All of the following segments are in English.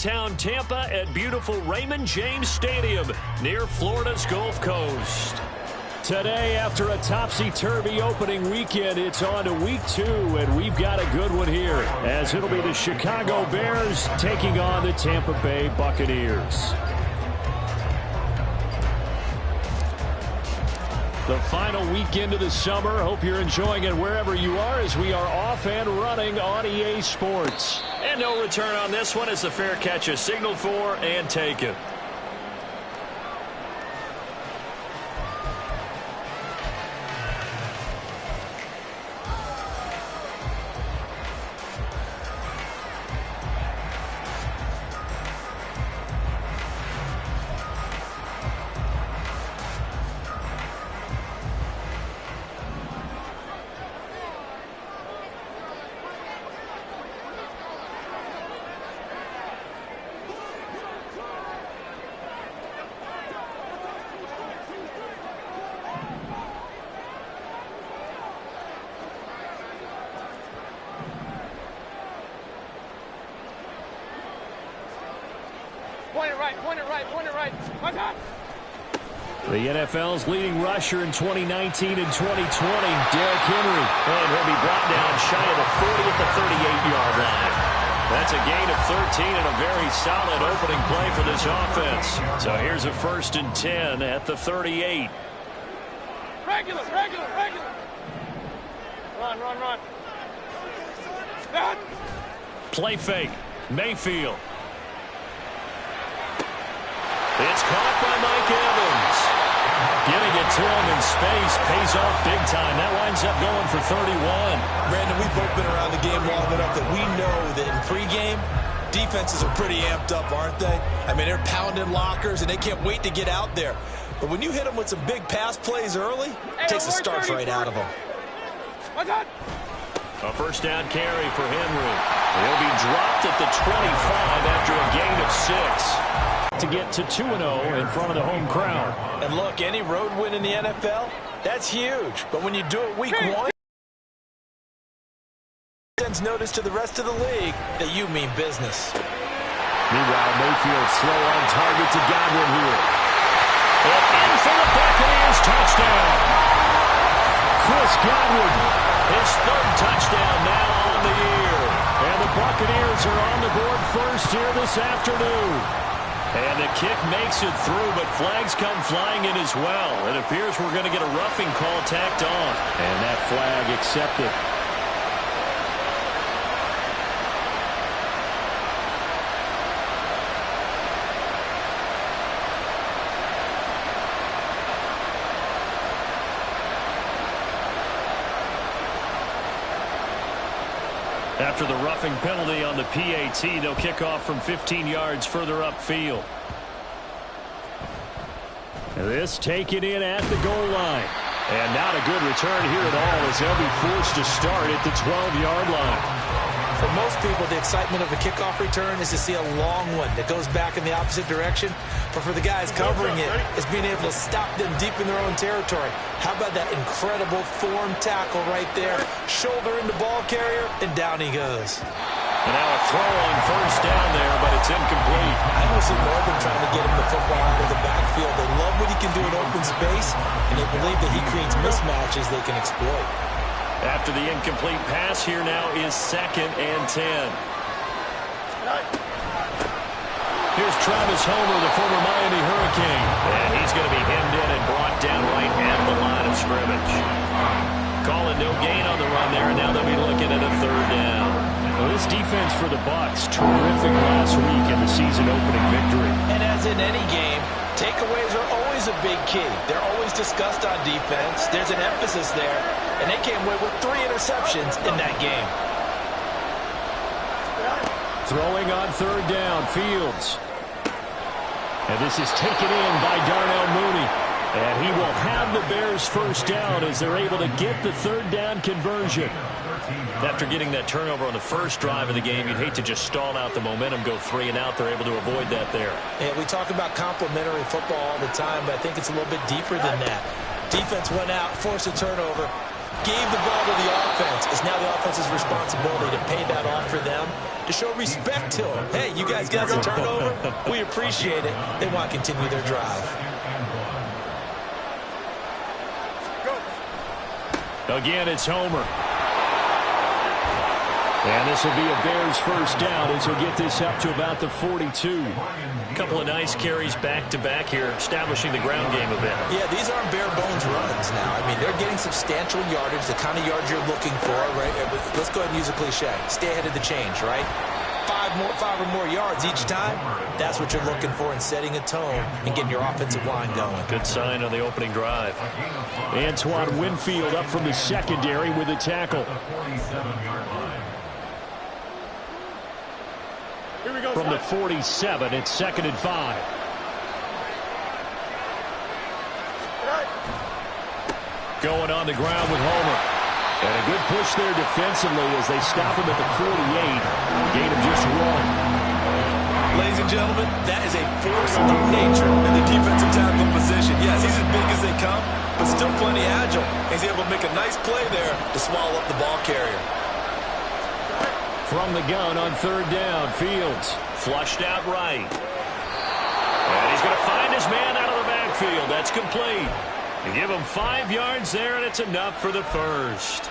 downtown Tampa at beautiful Raymond James Stadium near Florida's Gulf Coast. Today, after a topsy-turvy opening weekend, it's on to week 2, and we've got a good one here, as it'll be the Chicago Bears taking on the Tampa Bay Buccaneers. The final weekend of the summer. Hope you're enjoying it wherever you are, as we are off and running on EA Sports. And no return on this one as the fair catch is signaled for and taken. The NFL's leading rusher in 2019 and 2020, Derrick Henry. And he'll be brought down shy of the 40 at the 38-yard line. That's a gain of 13 and a very solid opening play for this offense. So here's a 1st and 10 at the 38. Regular. Run. Play fake. Mayfield. It's caught by Mike Evans. Getting it to him in space pays off big time. That winds up going for 31. Brandon, we've both been around the game long enough that we know that in pregame, defenses are pretty amped up, aren't they? I mean, they're pounding lockers, and they can't wait to get out there. But when you hit them with some big pass plays early, it takes the starch right out of them. A 1st down carry for Henry. He'll be dropped at the 25 after a gain of 6. To get to 2-0 in front of the home crowd. And look, any road win in the NFL, that's huge. But when you do it week 1, sends notice to the rest of the league that you mean business. Meanwhile, Mayfield slow on target to Godwin here. And in for the Buccaneers touchdown. Chris Godwin, his 3rd touchdown now on the year. And the Buccaneers are on the board first here this afternoon. And the kick makes it through, but flags come flying in as well. It appears we're going to get a roughing call tacked on. And that flag accepted. After the roughing penalty on the PAT, they'll kick off from 15 yards further upfield. This taken in at the goal line. And not a good return here at all, as they'll be forced to start at the 12-yard line. For most people, the excitement of a kickoff return is to see a long one that goes back in the opposite direction. But for the guys covering it, it's being able to stop them deep in their own territory. How about that incredible form tackle right there? Shoulder in the ball carrier, and down he goes. And now a throw on 1st down there, but it's incomplete. I don't see Morgan trying to get him the football out of the backfield. They love what he can do in open space, and they believe that he creates mismatches they can exploit. After the incomplete pass, here now is 2nd and 10. Here's Travis Homer, the former Miami Hurricane. And he's going to be hemmed in and brought down right at the line of scrimmage. Calling no gain on the run there, and now they'll be looking at a 3rd down. Well, this defense for the Bucs, terrific last week in the season opening victory. And as in any game, takeaways are always a big key. They're always discussed on defense. There's an emphasis there, and they came away with 3 interceptions in that game. Throwing on 3rd down, Fields. And this is taken in by Darnell Mooney. And he will have the Bears' 1st down as they're able to get the 3rd down conversion. After getting that turnover on the first drive of the game, you'd hate to just stall out the momentum, go 3 and out. They're able to avoid that there. Yeah, we talk about complementary football all the time, but I think it's a little bit deeper than that. Defense went out, forced a turnover. Gave the ball to the offense. It's now the offense's responsibility to pay that off for them, to show respect to them. Hey, you guys got a turnover? We appreciate it. They want to continue their drive. Again, it's Homer. And this will be a Bears first down as he'll get this up to about the 42. A couple of nice carries back-to-back here, establishing the ground game a bit. Yeah, these aren't bare-bones runs now. I mean, they're getting substantial yardage, the kind of yards you're looking for, right? Let's go ahead and use a cliche. Stay ahead of the change, right? Five or more yards each time. That's what you're looking for in setting a tone and getting your offensive line going. Good sign on the opening drive. Antoine Winfield up from the secondary with a tackle. From the 47, it's 2nd and 5. Going on the ground with Homer. And a good push there defensively as they stop him at the 48. Gain of just 1. Ladies and gentlemen, that is a force of nature in the defensive tackle position. Yes, he's as big as they come, but still plenty agile. He's able to make a nice play there to swallow up the ball carrier. From the gun on 3rd down, Fields. Flushed out right. And he's going to find his man out of the backfield. That's complete. You give him 5 yards there, and it's enough for the first.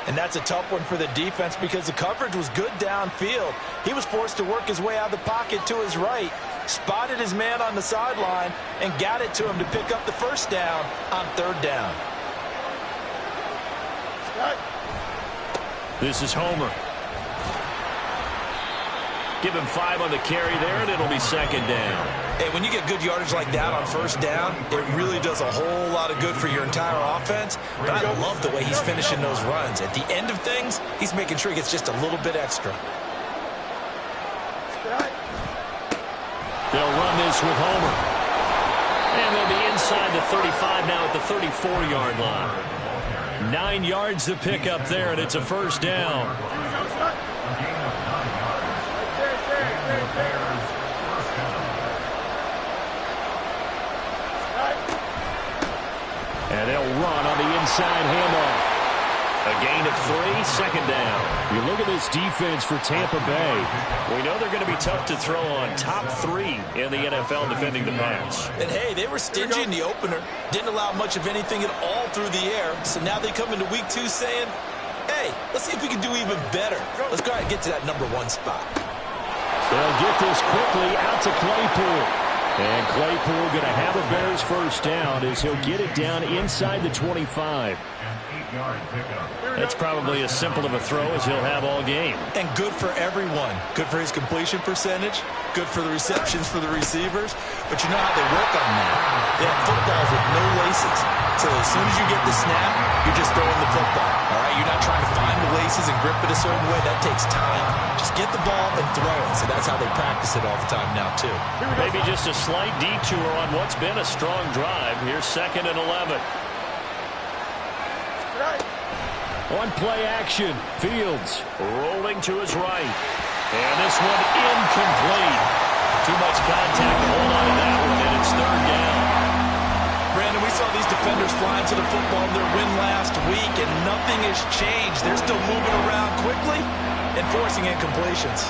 And that's a tough one for the defense because the coverage was good downfield. He was forced to work his way out of the pocket to his right, spotted his man on the sideline, and got it to him to pick up the first down on 3rd down. This is Homer. Give him 5 on the carry there, and it'll be 2nd down. Hey, when you get good yardage like that on 1st down, it really does a whole lot of good for your entire offense. But I love the way he's finishing those runs. At the end of things, he's making sure he gets just a little bit extra. They'll run this with Homer. And they'll be inside the 35 now at the 34-yard line. 9 yards to pick up there, and it's a 1st down. And they'll run on the inside handoff. A gain of 3, 2nd down. You look at this defense for Tampa Bay. We know they're going to be tough to throw on. Top 3 in the NFL defending the pass. And, hey, they were stingy in the opener. Didn't allow much of anything at all through the air. So now they come into week 2 saying, hey, let's see if we can do even better. Let's go ahead and get to that number 1 spot. They'll get this quickly out to Claypool. And Claypool going to have a Bears first down as he'll get it down inside the 25. That's probably as simple of a throw as he'll have all game. And good for everyone. Good for his completion percentage. Good for the receptions for the receivers. But you know how they work on that. They have footballs with no laces. So as soon as you get the snap, you're just throwing the football. All right, you're not trying to find the laces and grip it a certain way. That takes time. Just get the ball and throw it. So that's how they practice it all the time now, too. Maybe just a slight detour on what's been a strong drive. Here's 2nd and 11. On play action, Fields rolling to his right. And this one incomplete. Too much contact to hold on to that one, and it's 3rd down. Brandon, we saw these defenders flying to the football in their win last week, and nothing has changed. They're still moving around quickly and forcing incompletions.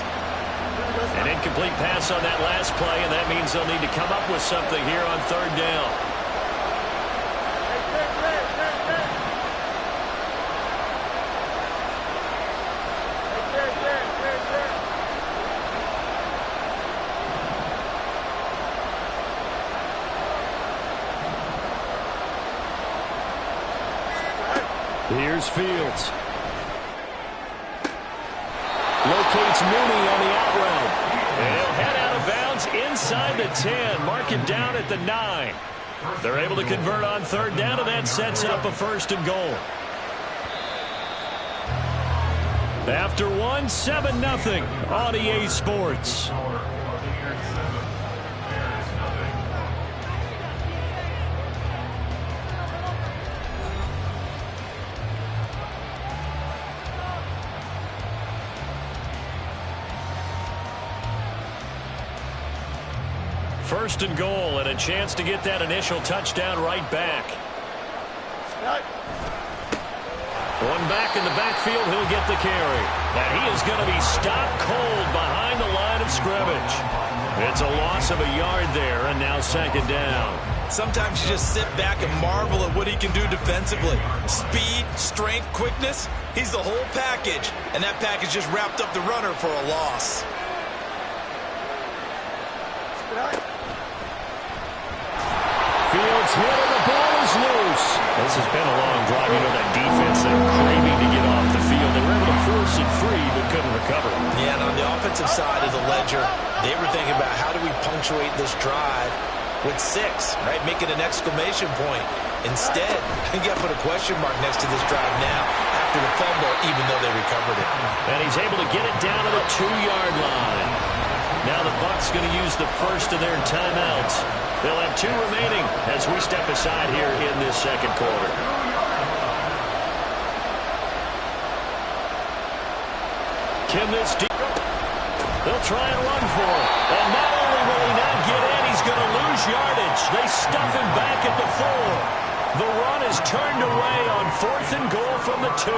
An incomplete pass on that last play, and that means they'll need to come up with something here on 3rd down. Here's Fields. Locates Mooney on the out route. And he'll head out of bounds inside the 10. Mark it down at the 9. They're able to convert on 3rd down, and that sets up a 1st and goal. After 1, 7-0 on EA Sports. First and goal, and a chance to get that initial touchdown right back. One back in the backfield, he'll get the carry. And he is going to be stopped cold behind the line of scrimmage. It's a loss of a yard there, and now second down. Sometimes you just sit back and marvel at what he can do defensively. Speed, strength, quickness, he's the whole package. And that package just wrapped up the runner for a loss. Fields hit and the ball is loose. This has been a long drive. You know that defense, they're craving to get off the field. They were able to force it free but couldn't recover. Yeah, and on the offensive side of the ledger, they were thinking about how do we punctuate this drive with 6, right? Make it an exclamation point. Instead, you got to put a question mark next to this drive now after the fumble, even though they recovered it. And he's able to get it down to the 2-yard line. Now the Bucs going to use the first of their timeouts. They'll have 2 remaining as we step aside here in this second quarter. Can this deep? They'll try and run for it. And not only will he not get in, he's going to lose yardage. They stuff him back at the 4. The run is turned away on 4th and goal from the 2.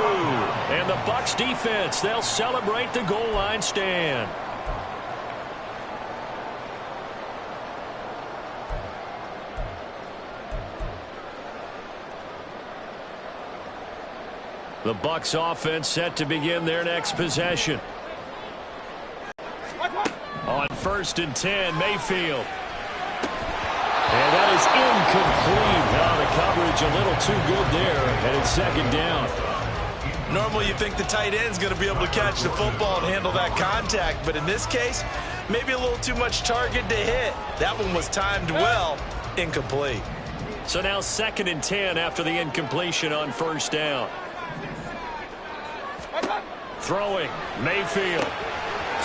And the Bucs defense, they'll celebrate the goal line stand. The Bucs offense set to begin their next possession. On 1st and 10, Mayfield. And that is incomplete. Now the coverage a little too good there, and it's second down. Normally you think the tight end's going to be able to catch the football and handle that contact, but in this case, maybe a little too much target to hit. That one was timed well, incomplete. So now 2nd and 10 after the incompletion on 1st down. Throwing, Mayfield.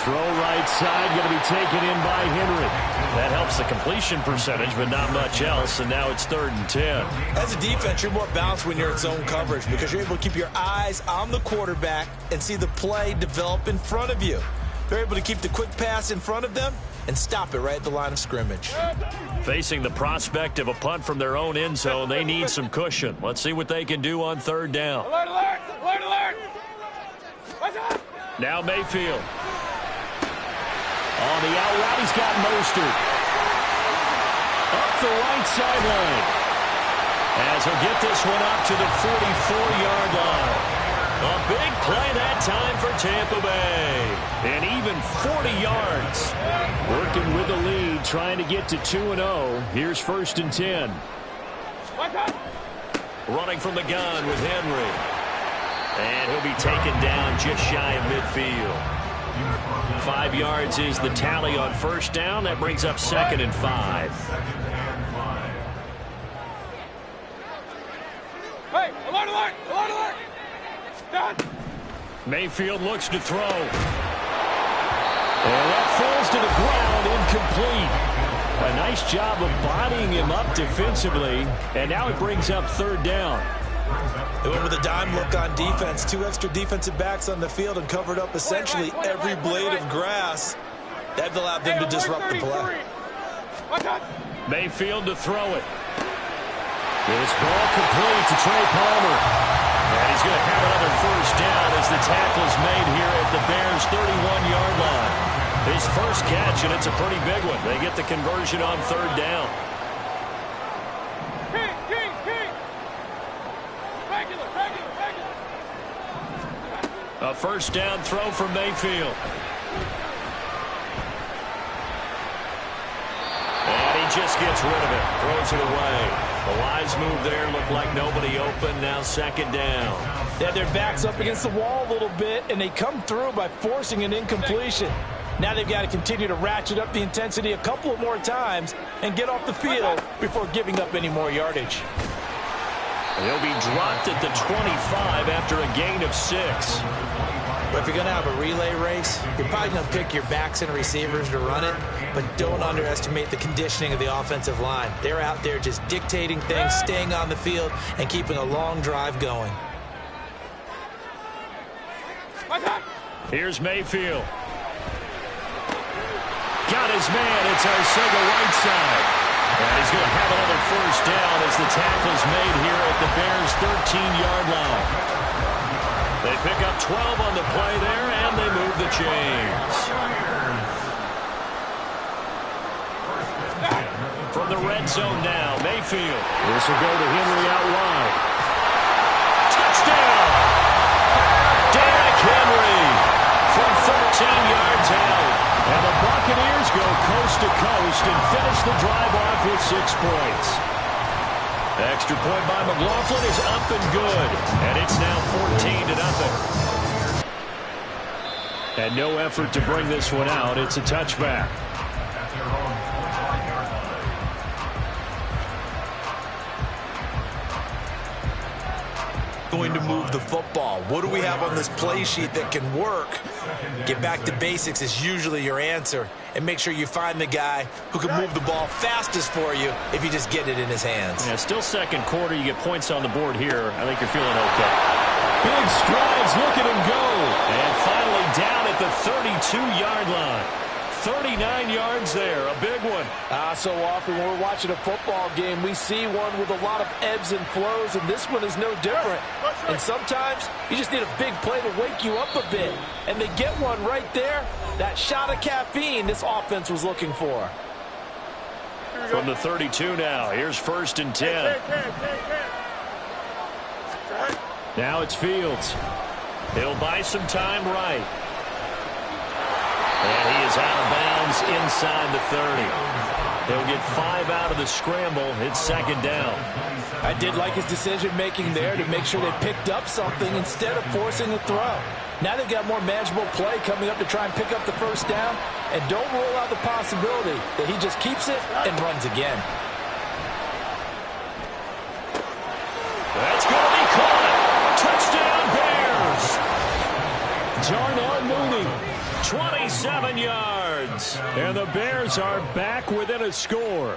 Throw right side, going to be taken in by Henry. That helps the completion percentage, but not much else, and now it's 3rd and 10. As a defense, you're more balanced when you're in zone coverage because you're able to keep your eyes on the quarterback and see the play develop in front of you. They're able to keep the quick pass in front of them and stop it right at the line of scrimmage. Facing the prospect of a punt from their own end zone, they need some cushion. Let's see what they can do on 3rd down. Alert, alert! Alert, alert! Now Mayfield. On the out route, he's got Mostert. Up the right sideline. As he'll get this one up to the 44-yard line. A big play that time for Tampa Bay. And even 40 yards. Working with the lead, trying to get to 2-0. Here's 1st and 10. Running from the gun with Henry. And he'll be taken down just shy of midfield. 5 yards is the tally on 1st down. That brings up 2nd and 5. Hey, alert, alert! Alert, alert! Done! Mayfield looks to throw. And that falls to the ground, incomplete. A nice job of bodying him up defensively. And now it brings up 3rd down. They went with a dime look on defense. 2 extra defensive backs on the field and covered up essentially every blade of grass. That allowed them to disrupt the play. Mayfield to throw it. This ball complete to Trey Palmer. And he's going to have another 1st down as the tackle is made here at the Bears' 31-yard line. His first catch, and it's a pretty big one. They get the conversion on 3rd down. A 1st down throw from Mayfield. And he just gets rid of it. Throws it away. The wise move there. Looked like nobody open. Now 2nd down. Yeah, their back's up against the wall a little bit, and they come through by forcing an incompletion. Now they've got to continue to ratchet up the intensity a couple of more times and get off the field before giving up any more yardage. He'll be dropped at the 25 after a gain of 6. But if you're going to have a relay race, you're probably going to pick your backs and receivers to run it, but don't underestimate the conditioning of the offensive line. They're out there just dictating things, staying on the field, and keeping a long drive going. Here's Mayfield. Got his man. It's Arcega right side. And he's going to have another 1st down as the tackle's made here at the Bears' 13-yard line. They pick up 12 on the play there, and they move the chains. From the red zone now, Mayfield. This will go to Henry out wide. Touchdown! Derrick Henry from 13 yards out. And the Buccaneers go coast to coast and finish the drive off with 6 points. Extra point by McLaughlin is up and good. And it's now 14-0. And no effort to bring this one out. It's a touchback. Going to move the football. What do we have on this play sheet that can work? Get back to basics is usually your answer. And make sure you find the guy who can move the ball fastest for you if you just get it in his hands. Yeah, still second quarter. You get points on the board here. I think you're feeling okay. Big strides. Look at him go. And finally down at the 32-yard line. 39 yards there, a big one. So often when we're watching a football game, we see one with a lot of ebbs and flows, and this one is no different. And sometimes you just need a big play to wake you up a bit. And they get one right there, that shot of caffeine this offense was looking for. From the 32 now, here's 1st and 10. Now it's Fields. He'll buy some time right. And he is out of bounds inside the 30. He'll get 5 out of the scramble. It's 2nd down. I did like his decision-making there to make sure they picked up something instead of forcing a throw. Now they've got more manageable play coming up to try and pick up the 1st down. And don't rule out the possibility that he just keeps it and runs again. That's going to be caught. Touchdown, Bears. Darnell Mooney. 27 yards. And the Bears are back within a score.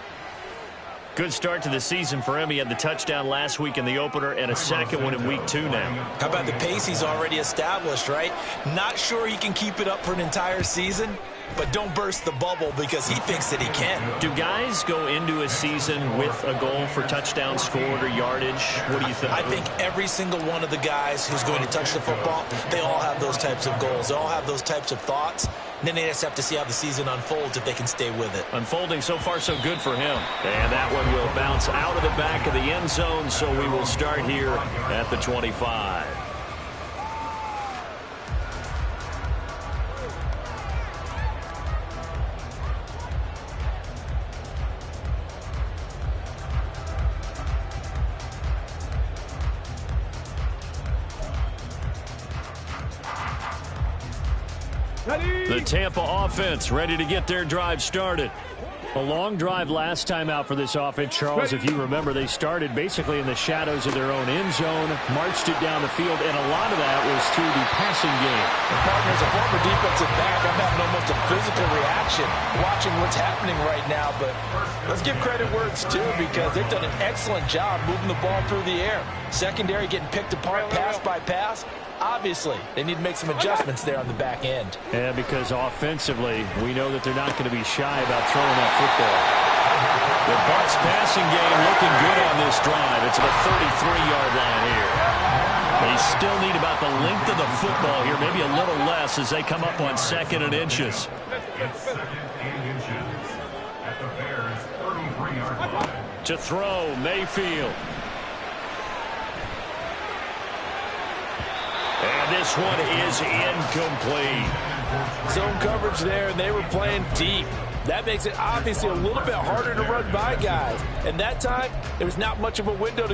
Good start to the season for him. He had the touchdown last week in the opener and a second one in week 2 now. How about the pace he's already established, right? Not sure he can keep it up for an entire season, but don't burst the bubble because he thinks that he can. Do guys go into a season with a goal for touchdown scored or yardage? What do you think? I think every single one of the guys who's going to touch the football, they all have those types of goals. They all have those types of thoughts. And then they just have to see how the season unfolds if they can stay with it. Unfolding so far so good for him. And that one will bounce out of the back of the end zone, so we will start here at the 25. The Tampa offense ready to get their drive started. A long drive last time out for this offense, Charles. If you remember, they started basically in the shadows of their own end zone, marched it down the field, and a lot of that was through the passing game. And partner, as a former defensive back, I'm having almost a physical reaction watching what's happening right now. But let's give credit where it's due because they've done an excellent job moving the ball through the air. Secondary getting picked apart pass by pass. Obviously, they need to make some adjustments there on the back end. Yeah, because offensively, we know that they're not going to be shy about throwing that football. The Bucs passing game looking good on this drive. It's the 33-yard line here. They still need about the length of the football here, maybe a little less as they come up on 2nd and inches. To throw, Mayfield. And this one is incomplete. Zone coverage there, and they were playing deep. That makes it obviously a little bit harder to run by guys. And that time, there was not much of a window to